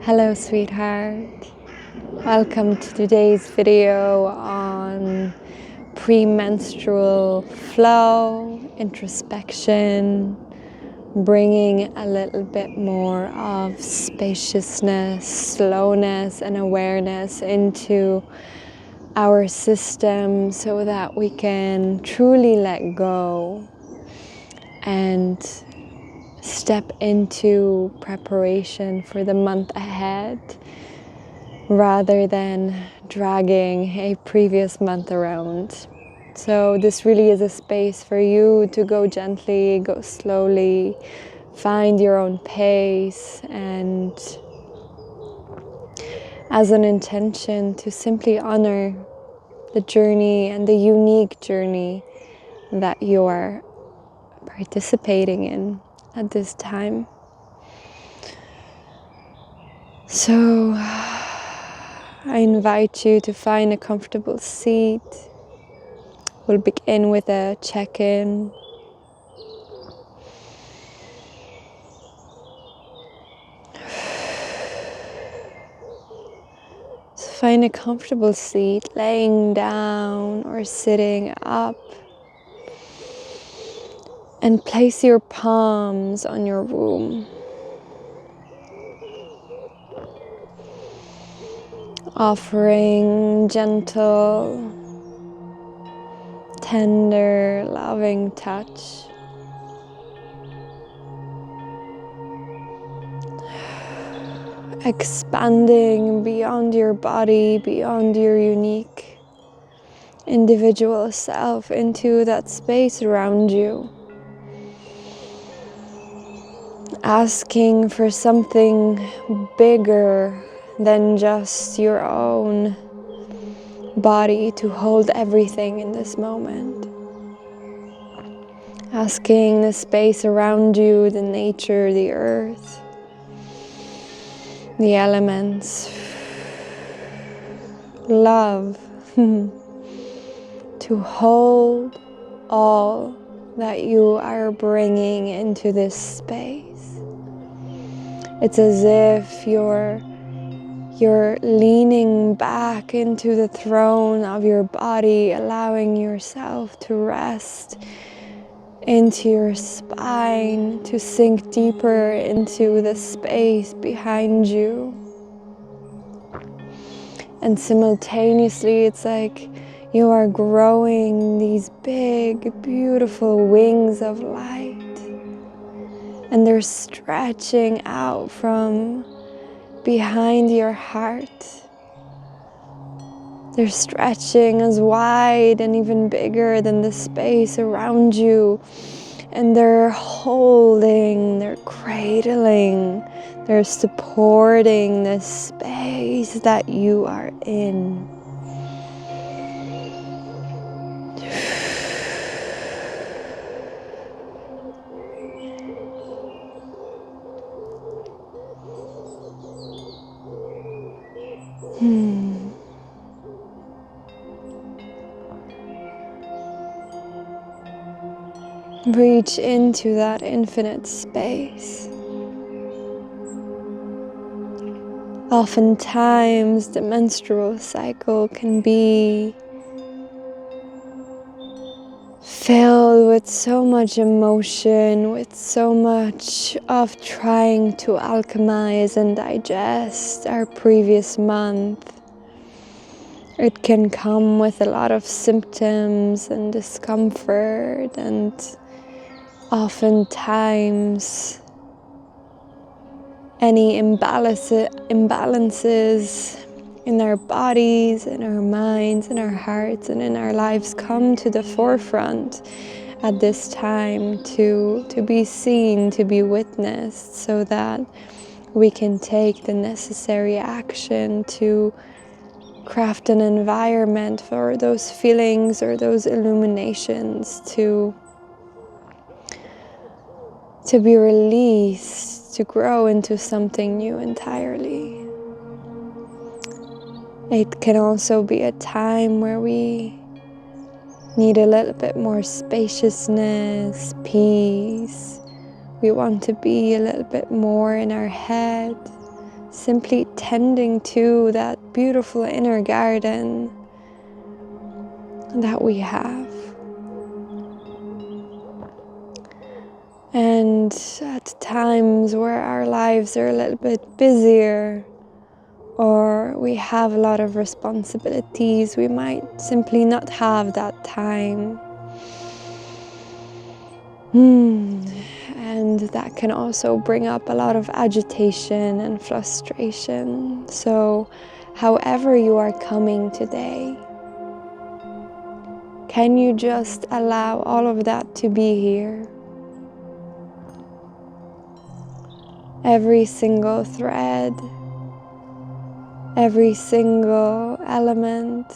Hello, sweetheart. Welcome to today's video on premenstrual flow, introspection, bringing a little bit more of spaciousness, slowness, and awareness into our system so that we can truly let go and step into preparation for the month ahead rather than dragging a previous month around. So this really is a space for you to go gently, go slowly, find your own pace, and as an intention to simply honor the journey and the unique journey that you are participating in at this time. So I invite you to find a comfortable seat. We'll begin with a check-in. So find a comfortable seat, laying down or sitting up. And place your palms on your womb. Offering gentle, tender, loving touch. Expanding beyond your body, beyond your unique individual self into that space around you. Asking for something bigger than just your own body to hold everything in this moment. Asking the space around you, the nature, the earth, the elements, love, to hold all that you are bringing into this space. It's as if you're leaning back into the throne of your body, allowing yourself to rest into your spine, to sink deeper into the space behind you. And simultaneously, it's like you are growing these big, beautiful wings of light. And they're stretching out from behind your heart. They're stretching as wide and even bigger than the space around you. And they're holding, they're cradling, they're supporting the space that you are in. Reach into that infinite space. Oftentimes, the menstrual cycle can be filled with so much emotion, with so much of trying to alchemize and digest our previous month. It can come with a lot of symptoms and discomfort, and oftentimes any imbalances in our bodies, in our minds, in our hearts, and in our lives come to the forefront at this time to be seen, to be witnessed, so that we can take the necessary action to craft an environment for those feelings or those illuminations to be released, to grow into something new entirely. It can also be a time where we need a little bit more spaciousness, peace, We want to be a little bit more in our head, simply tending to that beautiful inner garden that we have. And at times where our lives are a little bit busier, or we have a lot of responsibilities, we might simply not have that time. And that can also bring up a lot of agitation and frustration. So, however you are coming today, can you just allow all of that to be here? Every single thread, every single element.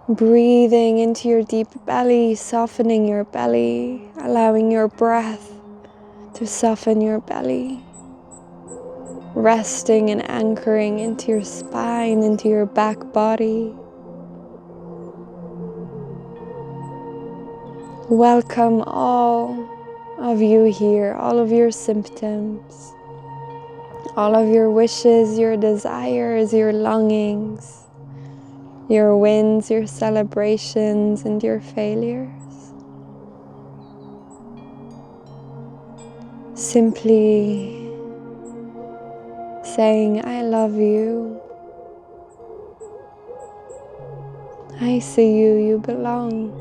Breathing into your deep belly, softening your belly, allowing your breath to soften your belly. Resting and anchoring into your spine, into your back body. Welcome all of you here, all of your symptoms, all of your wishes, your desires, your longings, your wins, your celebrations, and your failures. Simply saying, I love you. I see you, you belong.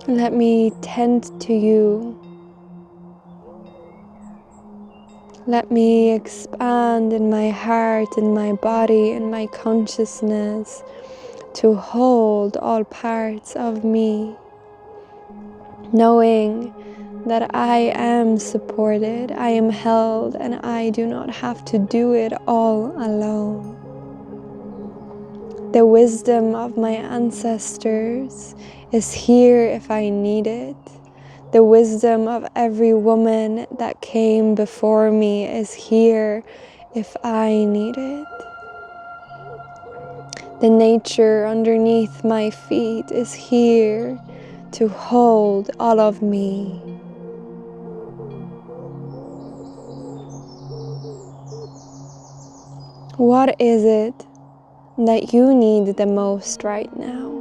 Let me tend to you. Let me expand in my heart, in my body, in my consciousness to hold all parts of me, knowing that I am supported, I am held, and I do not have to do it all alone. The wisdom of my ancestors is here if I need it. The wisdom of every woman that came before me is here if I need it. The nature underneath my feet is here to hold all of me. What is it that you need the most right now?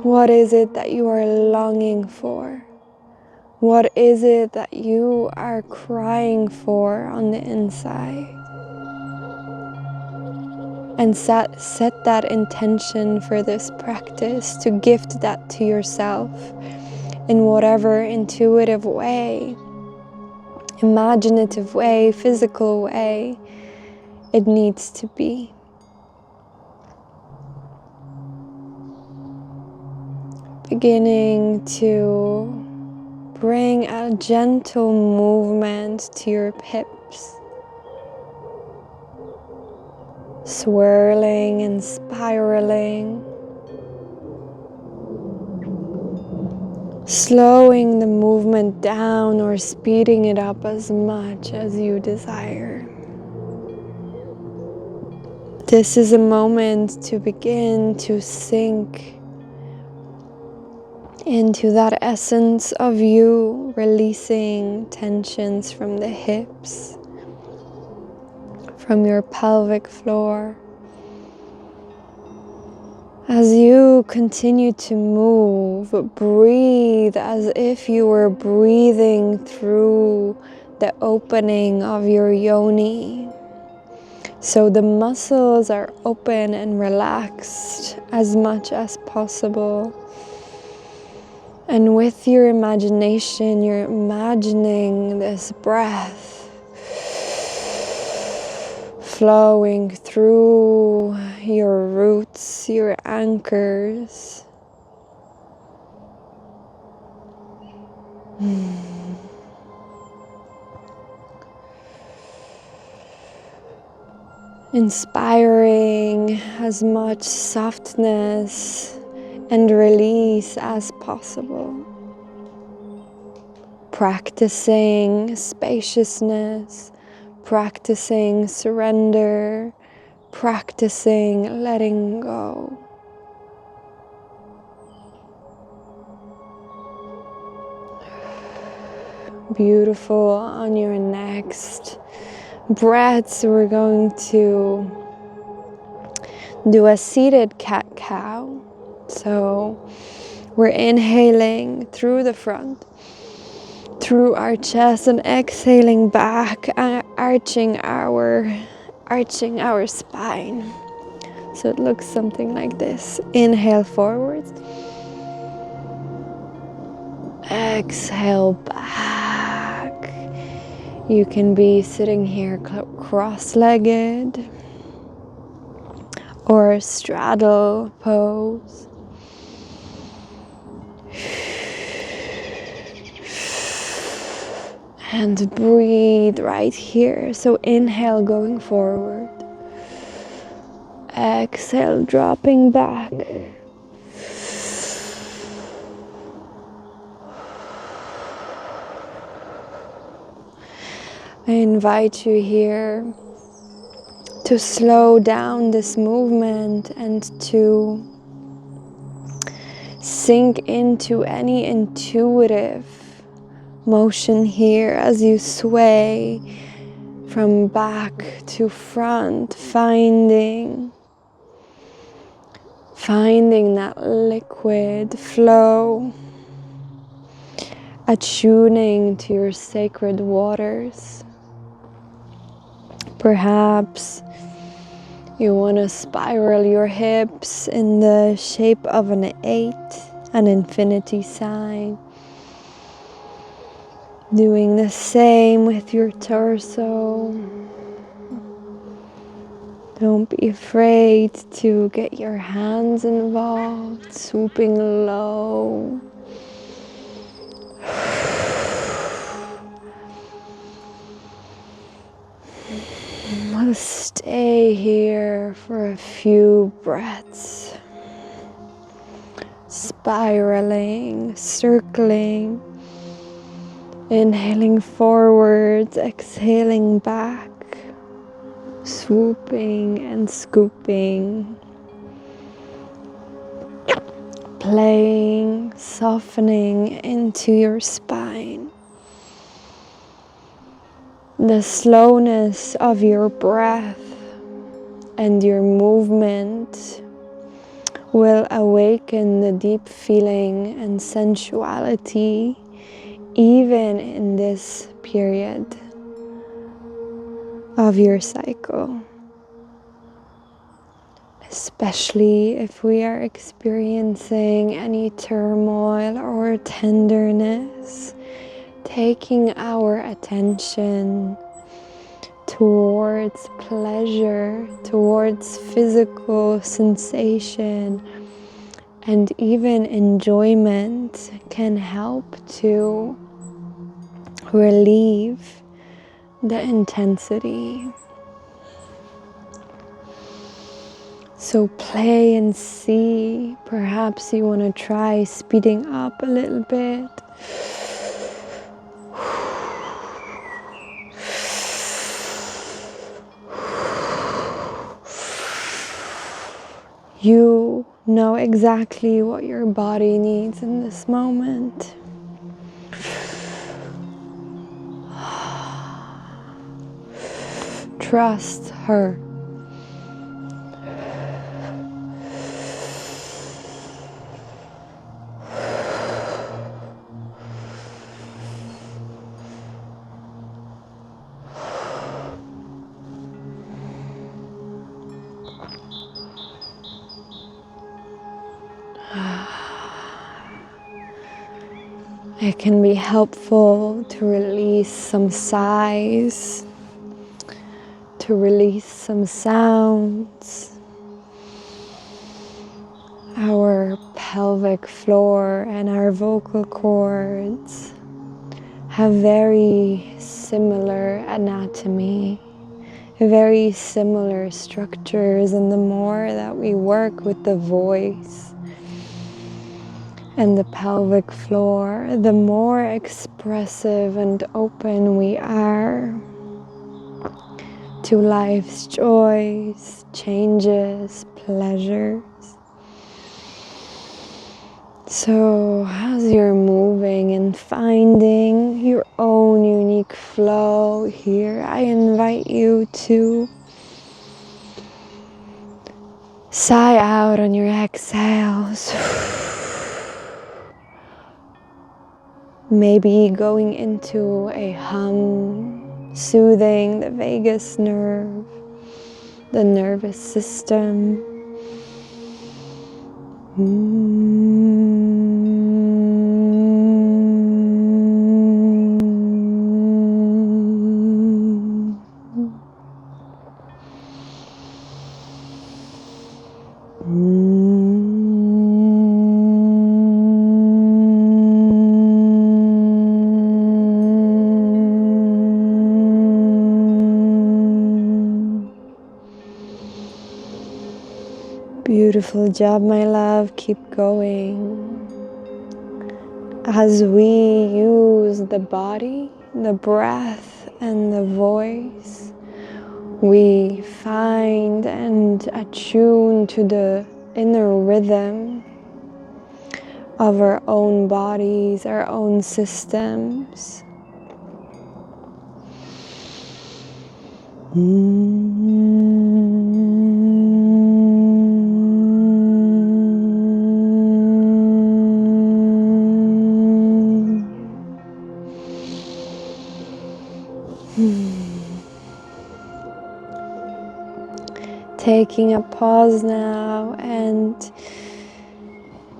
What is it that you are longing for? What is it that you are crying for on the inside? And set that intention for this practice to gift that to yourself in whatever intuitive way, imaginative way, physical way it needs to be. Beginning to bring a gentle movement to your hips, swirling and spiraling, slowing the movement down or speeding it up as much as you desire. This is a moment to begin to sink into that essence of you, releasing tensions from the hips, from your pelvic floor. As you continue to move, breathe as if you were breathing through the opening of your yoni. So the muscles are open and relaxed as much as possible. And with your imagination, you're imagining this breath flowing through your roots, your anchors. Inspiring as much softness and release as possible. Practicing spaciousness, practicing surrender, practicing letting go. Beautiful. On your next breaths, we're going to do a seated cat-cow. So we're inhaling through the front, through our chest, and exhaling back, arching our spine. So it looks something like this. Inhale forwards. Exhale back. You can be sitting here cross-legged or straddle pose. And breathe right here. So inhale going forward. Exhale dropping back. I invite you here to slow down this movement and to sink into any intuitive motion here as you sway from back to front, finding that liquid flow, attuning to your sacred waters. Perhaps you want to spiral your hips in the shape of an 8, an infinity sign. Doing the same with your torso. Don't be afraid to get your hands involved, swooping low. We'll stay here for a few breaths. Spiraling, circling. Inhaling forwards, exhaling back, swooping and scooping, playing, softening into your spine. The slowness of your breath and your movement will awaken the deep feeling and sensuality even in this period of your cycle, especially if we are experiencing any turmoil or tenderness, taking our attention towards pleasure, towards physical sensation, and even enjoyment can help to relieve the intensity. So play and see. Perhaps you want to try speeding up a little bit. You know exactly what your body needs in this moment. Trust her. It can be helpful to release some sighs, to release some sounds. Our pelvic floor and our vocal cords have very similar anatomy, very similar structures, and the more that we work with the voice and the pelvic floor, the more expressive and open we are into life's joys, changes, pleasures. So as you're moving and finding your own unique flow here, I invite you to sigh out on your exhales. Maybe going into a hum, soothing the vagus nerve, the nervous system. Beautiful job, my love. Keep going. As we use the body, the breath, and the voice, we find and attune to the inner rhythm of our own bodies, our own systems. Taking a pause now and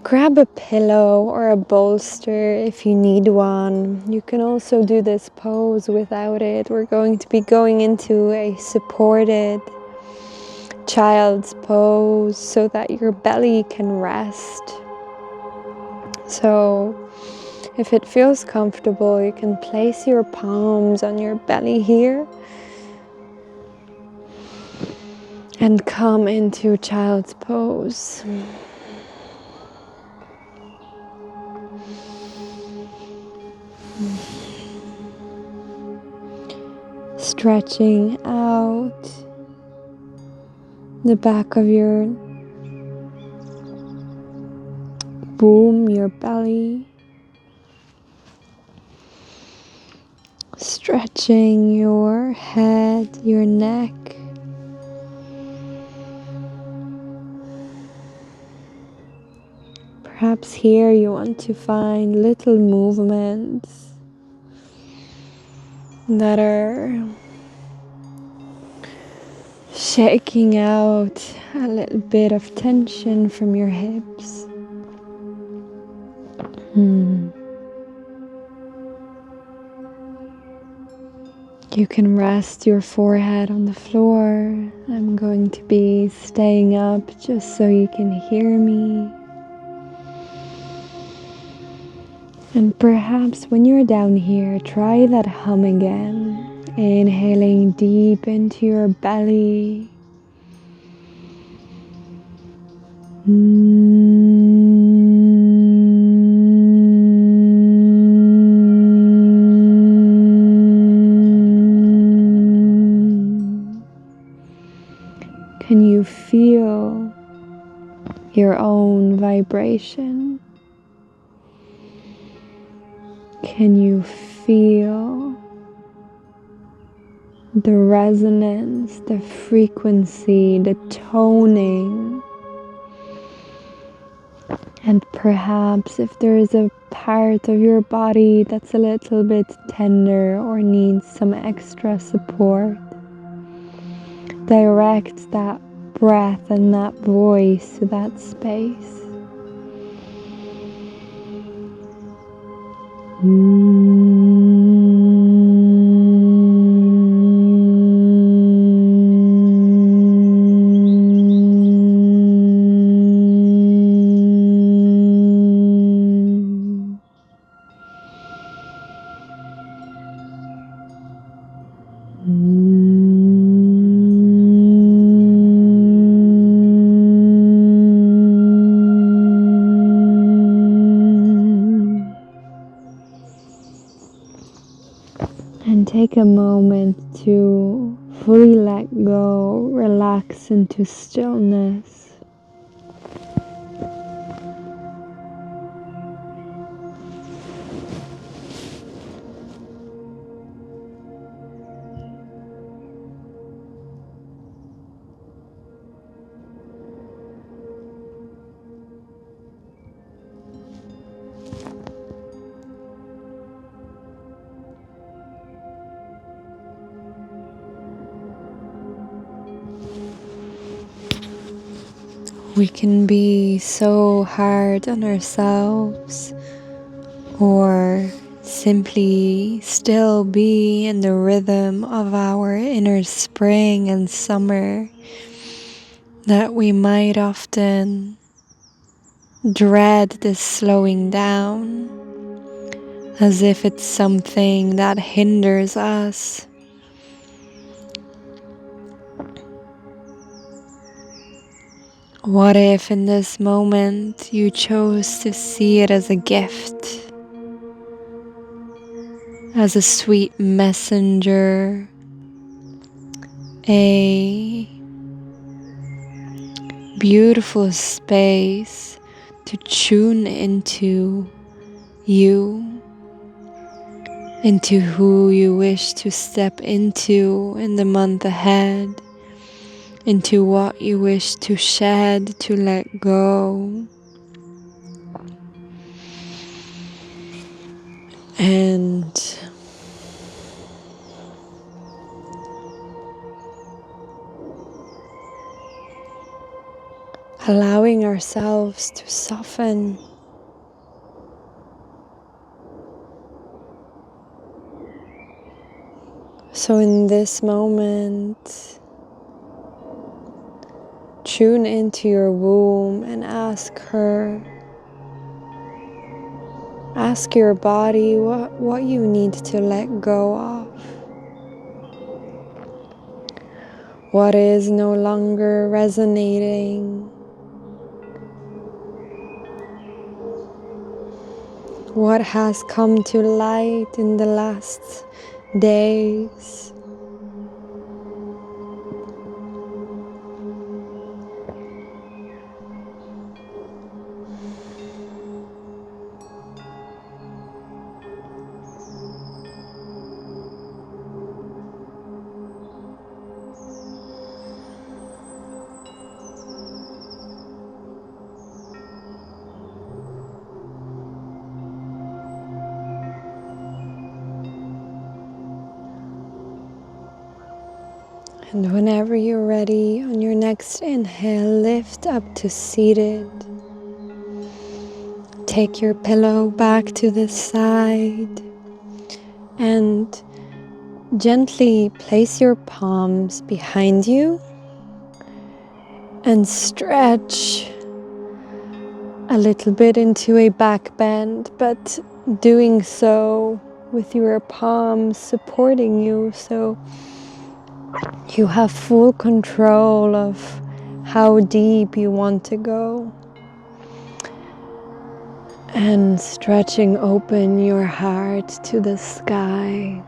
grab a pillow or a bolster if you need one. You can also do this pose without it. We're going to be going into a supported child's pose so that your belly can rest. So if it feels comfortable, you can place your palms on your belly here and come into child's pose. Stretching out the back of your boom, your belly. Stretching your head, your neck. Perhaps here you want to find little movements that are shaking out a little bit of tension from your hips. You can rest your forehead on the floor. I'm going to be staying up just so you can hear me. And perhaps when you're down here, try that hum again. Inhaling deep into your belly. Can you feel your own vibration? Can you feel the resonance, the frequency, the toning? And perhaps if there is a part of your body that's a little bit tender or needs some extra support, direct that breath and that voice to that space. And take a moment to fully let go, relax into stillness. We can be so hard on ourselves, or simply still be in the rhythm of our inner spring and summer, that we might often dread this slowing down, as if it's something that hinders us. What if in this moment you chose to see it as a gift, as a sweet messenger, a beautiful space to tune into you, into who you wish to step into in the month ahead, into what you wish to shed, to let go. And allowing ourselves to soften. So in this moment, tune into your womb and ask your body what you need to let go of. What is no longer resonating? What has come to light in the last days? And whenever you're ready, on your next inhale, lift up to seated. Take your pillow back to the side and gently place your palms behind you and stretch a little bit into a back bend, but doing so with your palms supporting you, so you have full control of how deep you want to go. And stretching open your heart to the sky.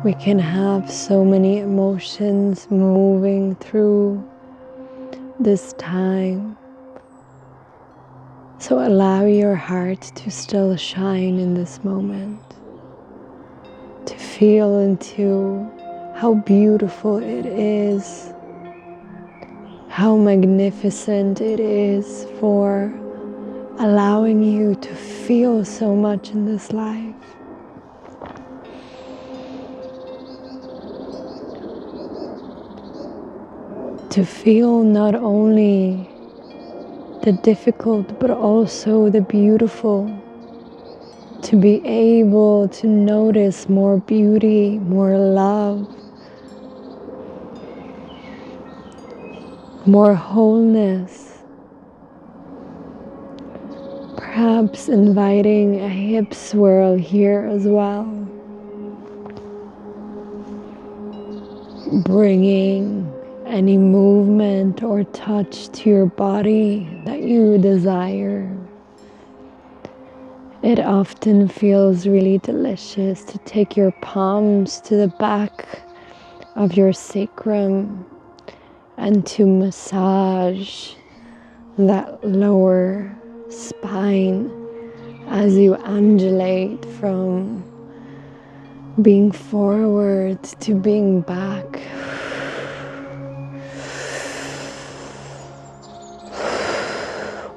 We can have so many emotions moving through this time. So allow your heart to still shine in this moment. To feel into how beautiful it is. How magnificent it is for allowing you to feel so much in this life. To feel not only the difficult but also the beautiful. To be able to notice more beauty, more love, more wholeness. Perhaps inviting a hip swirl here as well. Bringing any movement or touch to your body that you desire. It often feels really delicious to take your palms to the back of your sacrum and to massage that lower spine as you undulate from being forward to being back.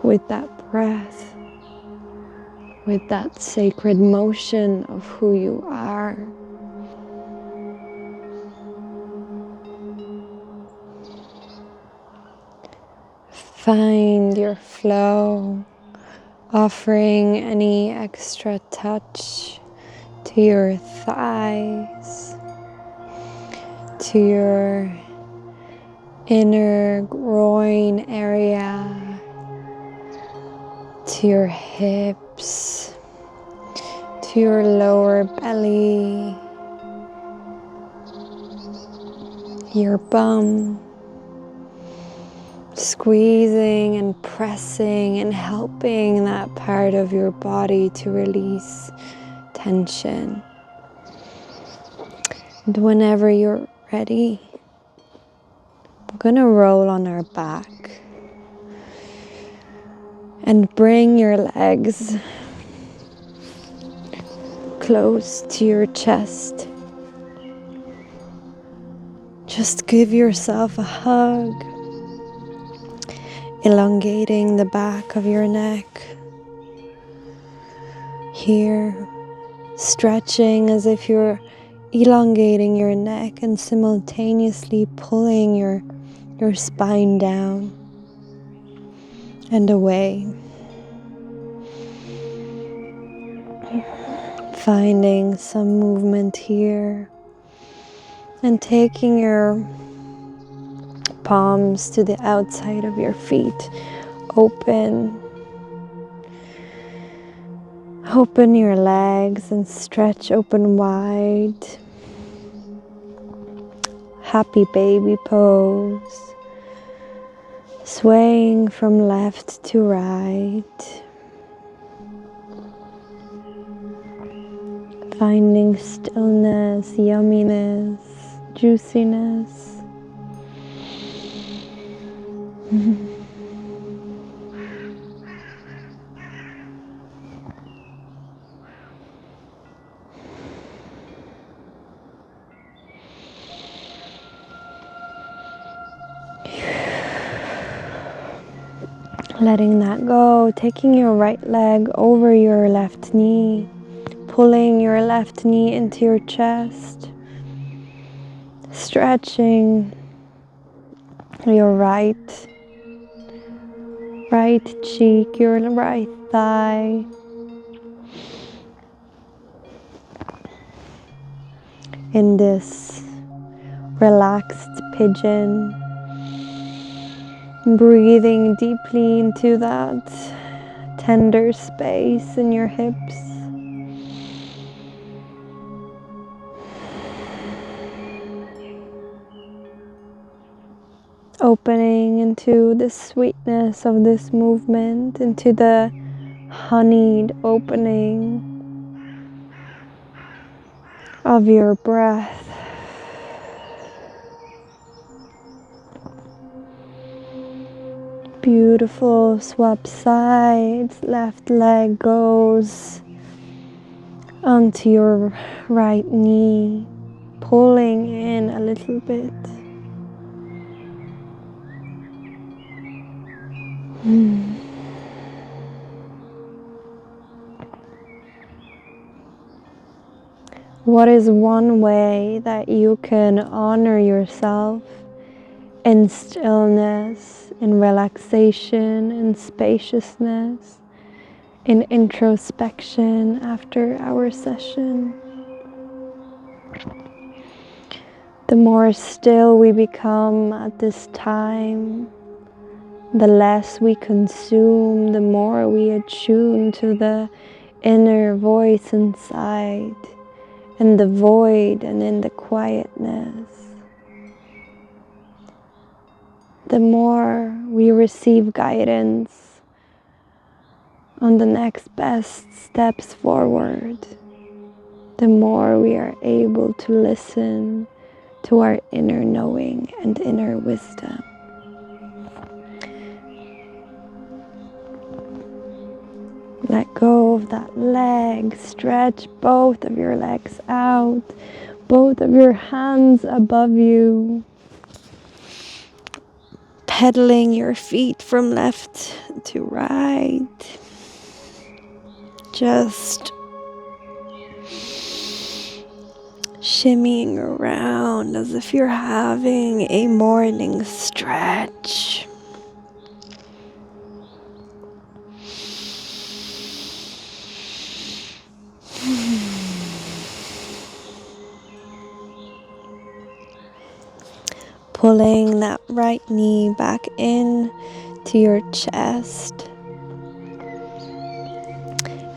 With that breath, with that sacred motion of who you are. Find your flow, offering any extra touch to your thighs, to your inner groin area, to your hips, to your lower belly, your bum, squeezing and pressing and helping that part of your body to release tension. And whenever you're ready, we're going to roll on our back and bring your legs close to your chest. Just give yourself a hug, elongating the back of your neck. Here, stretching as if you're elongating your neck and simultaneously pulling your spine down and away. Finding some movement here and taking your palms to the outside of your feet. Open your legs and stretch open wide. Happy baby pose. Swaying from left to right. Finding stillness, yumminess, juiciness. Letting that go, taking your right leg over your left knee, pulling your left knee into your chest, stretching your right cheek, your right thigh, in this relaxed pigeon. Breathing deeply into that tender space in your hips. Opening into the sweetness of this movement, into the honeyed opening of your breath. Beautiful. Swap sides. Left leg goes onto your right knee, pulling in a little bit. What is one way that you can honor yourself in stillness, in relaxation, in spaciousness, in introspection after our session? The more still we become at this time, the less we consume, the more we attune to the inner voice inside, in the void and in the quietness. The more we receive guidance on the next best steps forward, the more we are able to listen to our inner knowing and inner wisdom. Let go of that leg, stretch both of your legs out, both of your hands above you, pedaling your feet from left to right, just shimmying around as if you're having a morning stretch. Pulling that right knee back in to your chest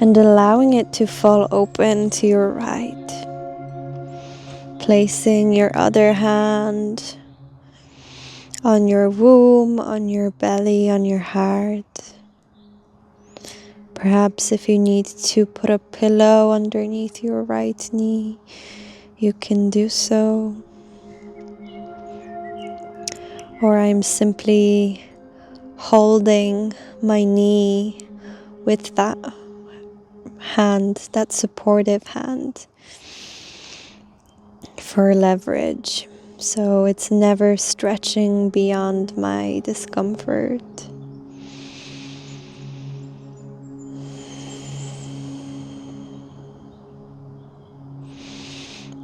and allowing it to fall open to your right. Placing your other hand on your womb, on your belly, on your heart. Perhaps if you need to put a pillow underneath your right knee, you can do so. Or I'm simply holding my knee with that hand, that supportive hand for leverage. So it's never stretching beyond my discomfort.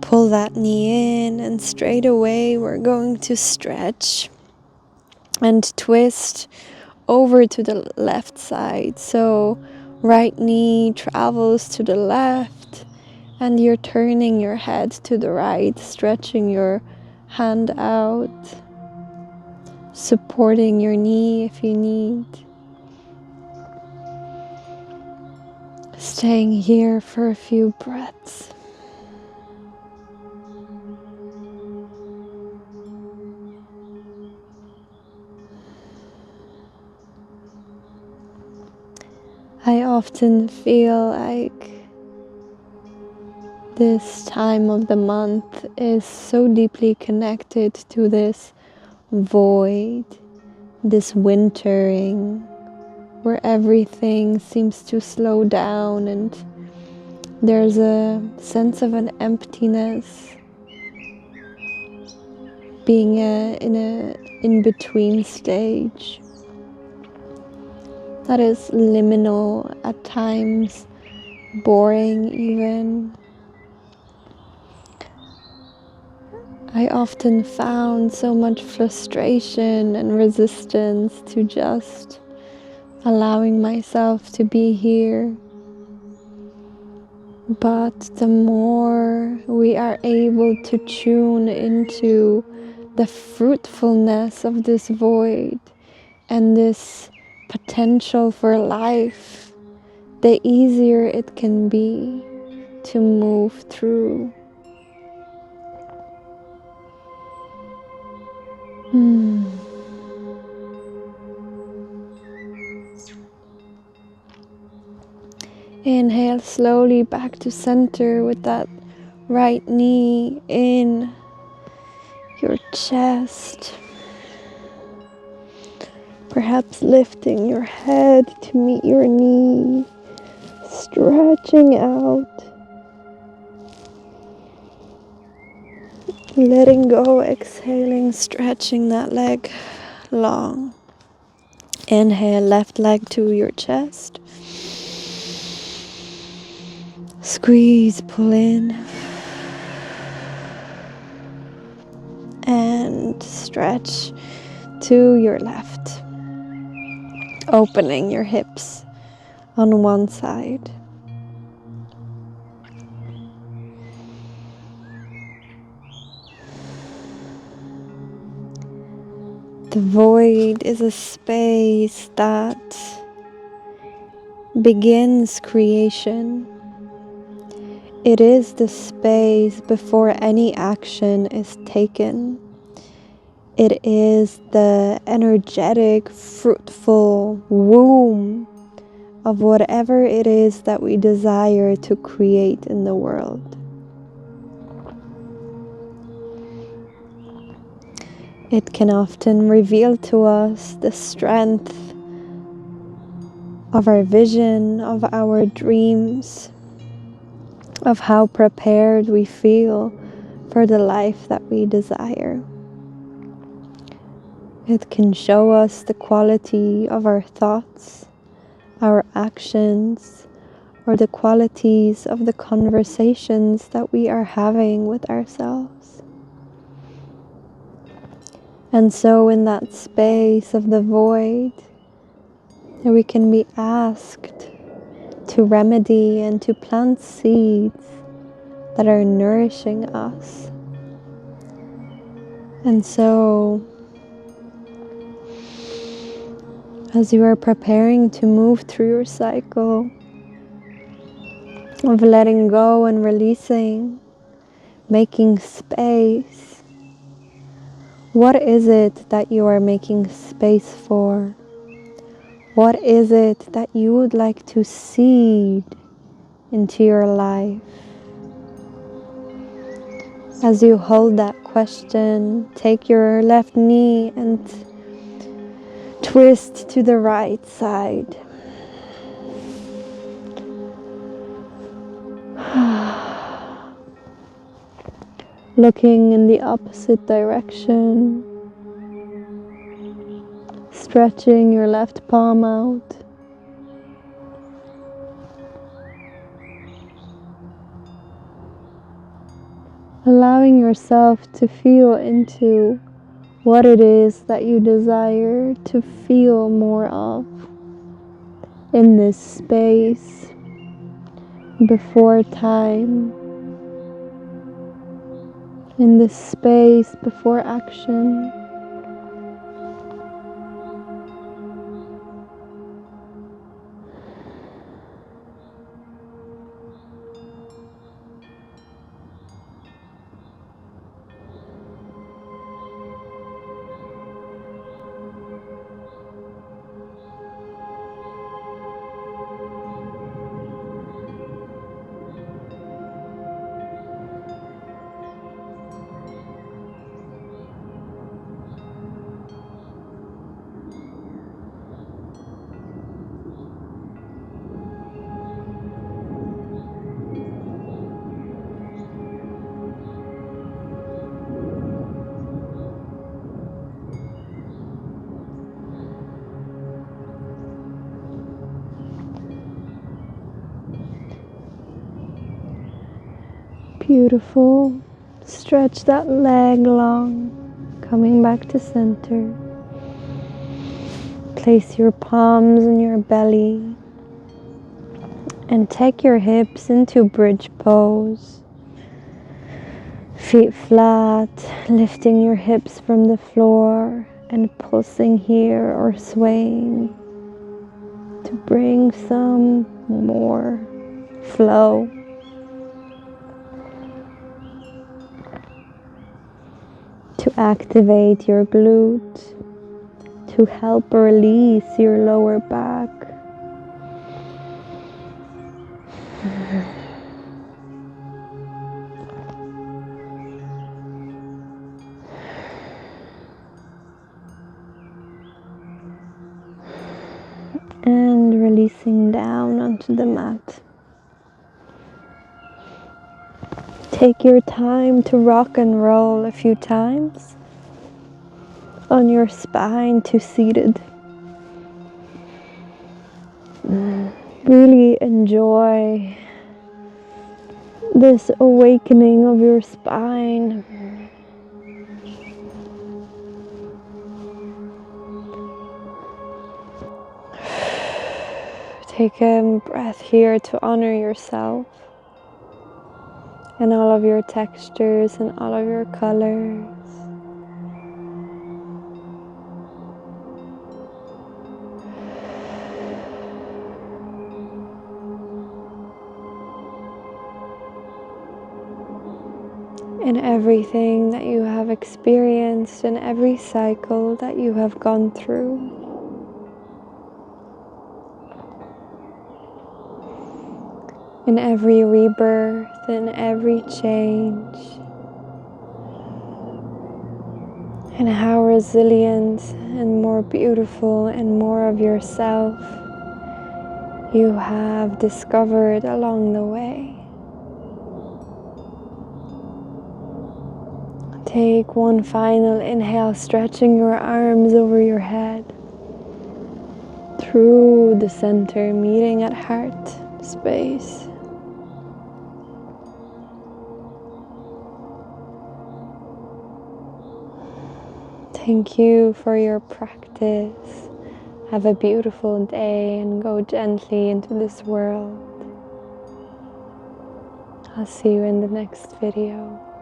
Pull that knee in, and straight away we're going to stretch and twist over to the left side. So right knee travels to the left and you're turning your head to the right, stretching your hand out, supporting your knee if you need. Staying here for a few breaths. I often feel like this time of the month is so deeply connected to this void, this wintering, where everything seems to slow down and there's a sense of an emptiness, being in a in-between stage that is liminal at times, boring even. I often found so much frustration and resistance to just allowing myself to be here. But the more we are able to tune into the fruitfulness of this void and this potential for life, the easier it can be to move through. Inhale slowly back to center with that right knee in your chest. Perhaps lifting your head to meet your knee, stretching out, letting go, exhaling, stretching that leg long. Inhale, left leg to your chest. Squeeze, pull in, and stretch to your left, opening your hips on one side. The void is a space that begins creation. It is the space before any action is taken. It is the energetic, fruitful womb of whatever it is that we desire to create in the world. It can often reveal to us the strength of our vision, of our dreams, of how prepared we feel for the life that we desire. It can show us the quality of our thoughts, our actions, or the qualities of the conversations that we are having with ourselves. And so in that space of the void, we can be asked to remedy and to plant seeds that are nourishing us. And so, as you are preparing to move through your cycle of letting go and releasing, making space, what is it that you are making space for? What is it that you would like to seed into your life? As you hold that question, take your left knee and twist to the right side. Looking in the opposite direction. Stretching your left palm out. Allowing yourself to feel into what it is that you desire to feel more of in this space before time, in this space before action. Beautiful. Stretch that leg long, coming back to center. Place your palms in your belly and take your hips into bridge pose. Feet flat, lifting your hips from the floor and pulsing here or swaying to bring some more flow. To activate your glute, to help release your lower back. And releasing down onto the mat. Take your time to rock and roll a few times on your spine to seated. Really enjoy this awakening of your spine. Take a breath here to honor yourself and all of your textures and all of your colors. And everything that you have experienced and every cycle that you have gone through. in every rebirth, in every change, and how resilient and more beautiful and more of yourself you have discovered along the way. Take one final inhale, stretching your arms over your head, through the center, meeting at heart space. Thank you for your practice. Have a beautiful day and go gently into this world. I'll see you in the next video.